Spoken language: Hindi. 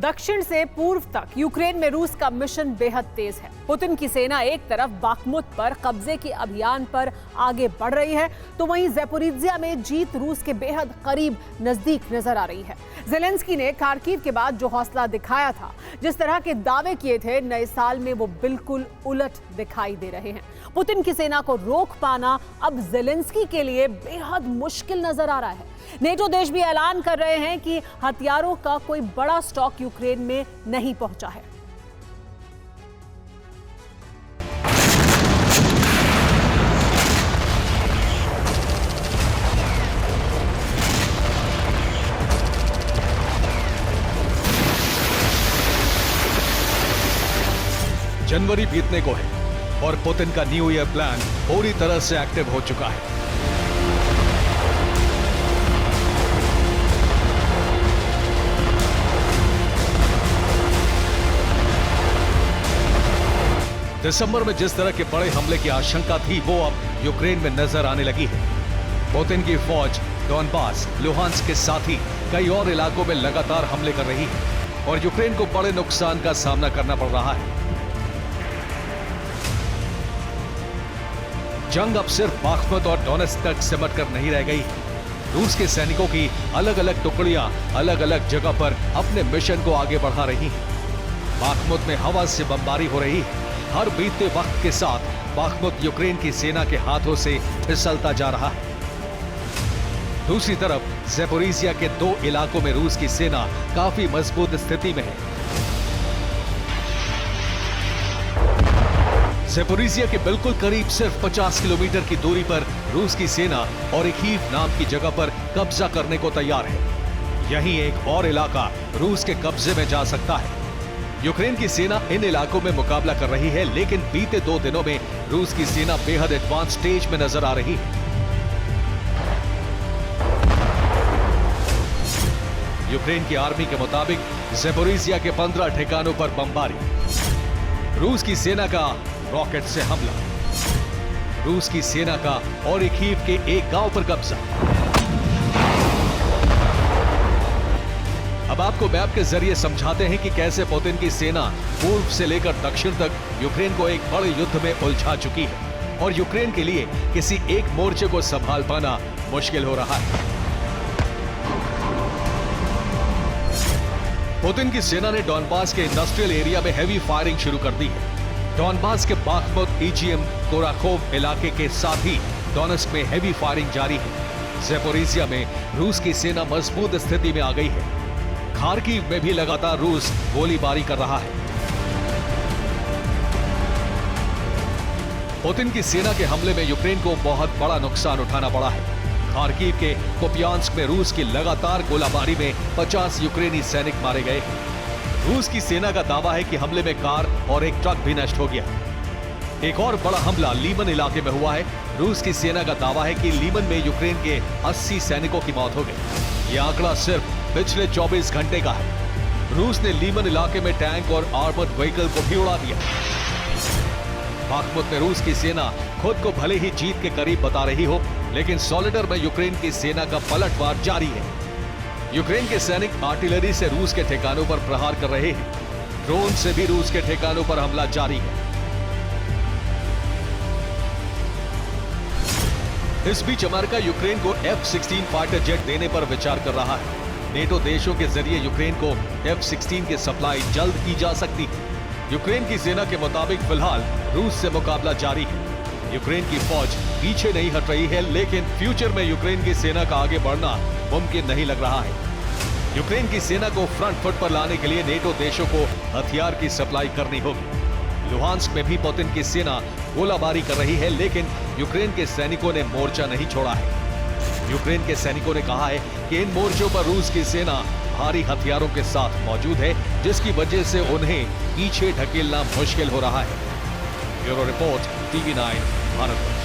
दक्षिण से पूर्व तक यूक्रेन में रूस का मिशन बेहद तेज है। पुतिन की सेना एक तरफ बाखमुत पर कब्जे के अभियान पर आगे बढ़ रही है, तो वहीं ज़ेपोरिज्जिया में जीत रूस के बेहद करीब नजदीक नजर आ रही है। ज़ेलेंस्की ने खार्किव के बाद जो हौसला दिखाया था, जिस तरह के दावे किए थे, नए साल में वो बिल्कुल उलट दिखाई दे रहे हैं। पुतिन की सेना को रोक पाना अब ज़ेलेंस्की के लिए बेहद मुश्किल नजर आ रहा है। नेटो देश भी ऐलान कर रहे हैं कि हथियारों का कोई बड़ा स्टॉक यूक्रेन में नहीं पहुंचा है। जनवरी बीतने को है और पुतिन का न्यू ईयर प्लान पूरी तरह से एक्टिव हो चुका है। दिसंबर में जिस तरह के बड़े हमले की आशंका थी, वो अब यूक्रेन में नजर आने लगी है। पुतिन की फौज डॉनबास, लुहांस्क के साथ ही कई और इलाकों में लगातार हमले कर रही है और यूक्रेन को बड़े नुकसान का सामना करना पड़ रहा है। जंग अब सिर्फ बाखमुत और डोनेत्स्क तक सिमट कर नहीं रह गई। रूस के सैनिकों की अलग अलग टुकड़ियां अलग अलग जगह पर अपने मिशन को आगे बढ़ा रही हैं। बाखमुत में हवा से बमबारी हो रही है। हर बीतते वक्त के साथ बाखमुत यूक्रेन की सेना के हाथों से फिसलता जा रहा है। दूसरी तरफ ज़ेपोरिज्जिया के 2 इलाकों में रूस की सेना काफी मजबूत स्थिति में है। ज़ेपोरिज्जिया के बिल्कुल करीब सिर्फ 50 किलोमीटर की दूरी पर रूस की सेना और एक हीव नाम की जगह पर कब्जा करने को तैयार है। यहीं एक और इलाका रूस के कब्जे में जा सकता है। यूक्रेन की सेना इन इलाकों में मुकाबला कर रही है, लेकिन बीते 2 दिनों में रूस की सेना बेहद एडवांस स्टेज में नजर आ रही है। यूक्रेन की आर्मी के मुताबिक ज़ेपोरिज्जिया के 15 ठिकानों पर बमबारी, रूस की सेना का रॉकेट से हमला, रूस की सेना का और एक हीव के एक गांव पर कब्जा। अब आपको मैप के जरिए समझाते हैं कि कैसे पुतिन की सेना पूर्व से लेकर दक्षिण तक यूक्रेन को एक बड़े युद्ध में उलझा चुकी है और यूक्रेन के लिए किसी एक मोर्चे को संभाल पाना मुश्किल हो रहा है। पुतिन की सेना ने डॉनबास के इंडस्ट्रियल एरिया में हैवी फायरिंग शुरू कर दी है। डॉनबास के बाखमुत, ईजीएम, कोराखोव इलाके के साथ ही डोनेत्स्क में हैवी फायरिंग जारी है। ज़ेपोरिज्जिया में रूस की सेना मजबूत स्थिति में आ गई है। खार्किव में भी लगातार रूस गोलीबारी कर रहा है। पुतिन की सेना के हमले में यूक्रेन को बहुत बड़ा नुकसान उठाना पड़ा है। खार्किव के कुपियांस्क में रूस की लगातार गोलाबारी में 50 यूक्रेनी सैनिक मारे गए हैं। रूस की सेना का दावा है कि हमले में कार और एक ट्रक भी नष्ट हो गया। एक और बड़ा हमला लीमन इलाके में हुआ है। रूस की सेना का दावा है कि लीमन में यूक्रेन के 80 सैनिकों की मौत हो गई। यह आंकड़ा सिर्फ पिछले 24 घंटे का है। रूस ने लीमन इलाके में टैंक और आर्मर्ड व्हीकल को भी उड़ा दिया। बाखमुत में रूस की सेना खुद को भले ही जीत के करीब बता रही हो, लेकिन सॉलिडर में यूक्रेन की सेना का पलटवार जारी है। यूक्रेन के सैनिक आर्टिलरी से रूस के ठिकानों पर प्रहार कर रहे हैं। ड्रोन से भी रूस के ठिकानों पर हमला जारी है। इस बीच अमेरिका यूक्रेन को F-16 फाइटर जेट देने पर विचार कर रहा है। नेटो देशों के जरिए यूक्रेन को F-16 की सप्लाई जल्द की जा सकती है। यूक्रेन की सेना के मुताबिक फिलहाल रूस से मुकाबला जारी है। यूक्रेन की फौज पीछे नहीं हट रही है, लेकिन फ्यूचर में यूक्रेन की सेना का आगे बढ़ना मुमकिन नहीं लग रहा है। यूक्रेन की सेना को फ्रंट फुट पर लाने के लिए नेटो देशों को हथियार की सप्लाई करनी होगी। लुहांस्क में भी पुतिन की सेना गोलाबारी कर रही है, लेकिन यूक्रेन के सैनिकों ने मोर्चा नहीं छोड़ा है। यूक्रेन के सैनिकों ने कहा है कि इन मोर्चों पर रूस की सेना भारी हथियारों के साथ मौजूद है, जिसकी वजह से उन्हें पीछे ढकेलना मुश्किल हो रहा है। Bureau report, TV9 Bharat.